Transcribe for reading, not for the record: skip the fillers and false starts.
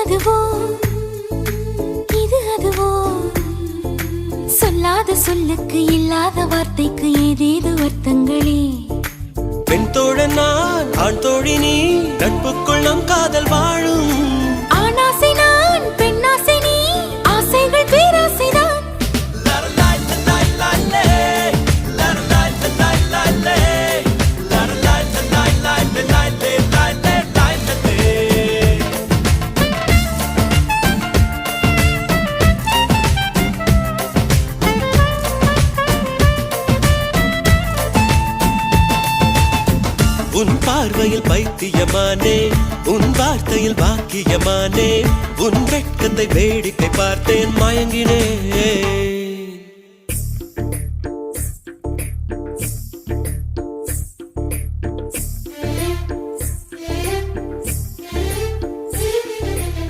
அதுவோ இது அதுவோ சொல்லாத சொல்லுக்கு இல்லாத வார்த்தைக்கு ஏதேது அர்த்தங்களே பெண் தோழன் நான் ஆண் தோழி நீ நட்புக்குள் நம் காதல் வாழும் ஆணாசை நான் பெண்ணாசை நீ ஆசைகள் பேராசைதான் உன் பார்வையில் பைத்தியமானே உன் வார்த்தையில் பாக்கியமானே உன் வெட்கத்தை வேடிக்கை பார்த்தேன் மயங்கினே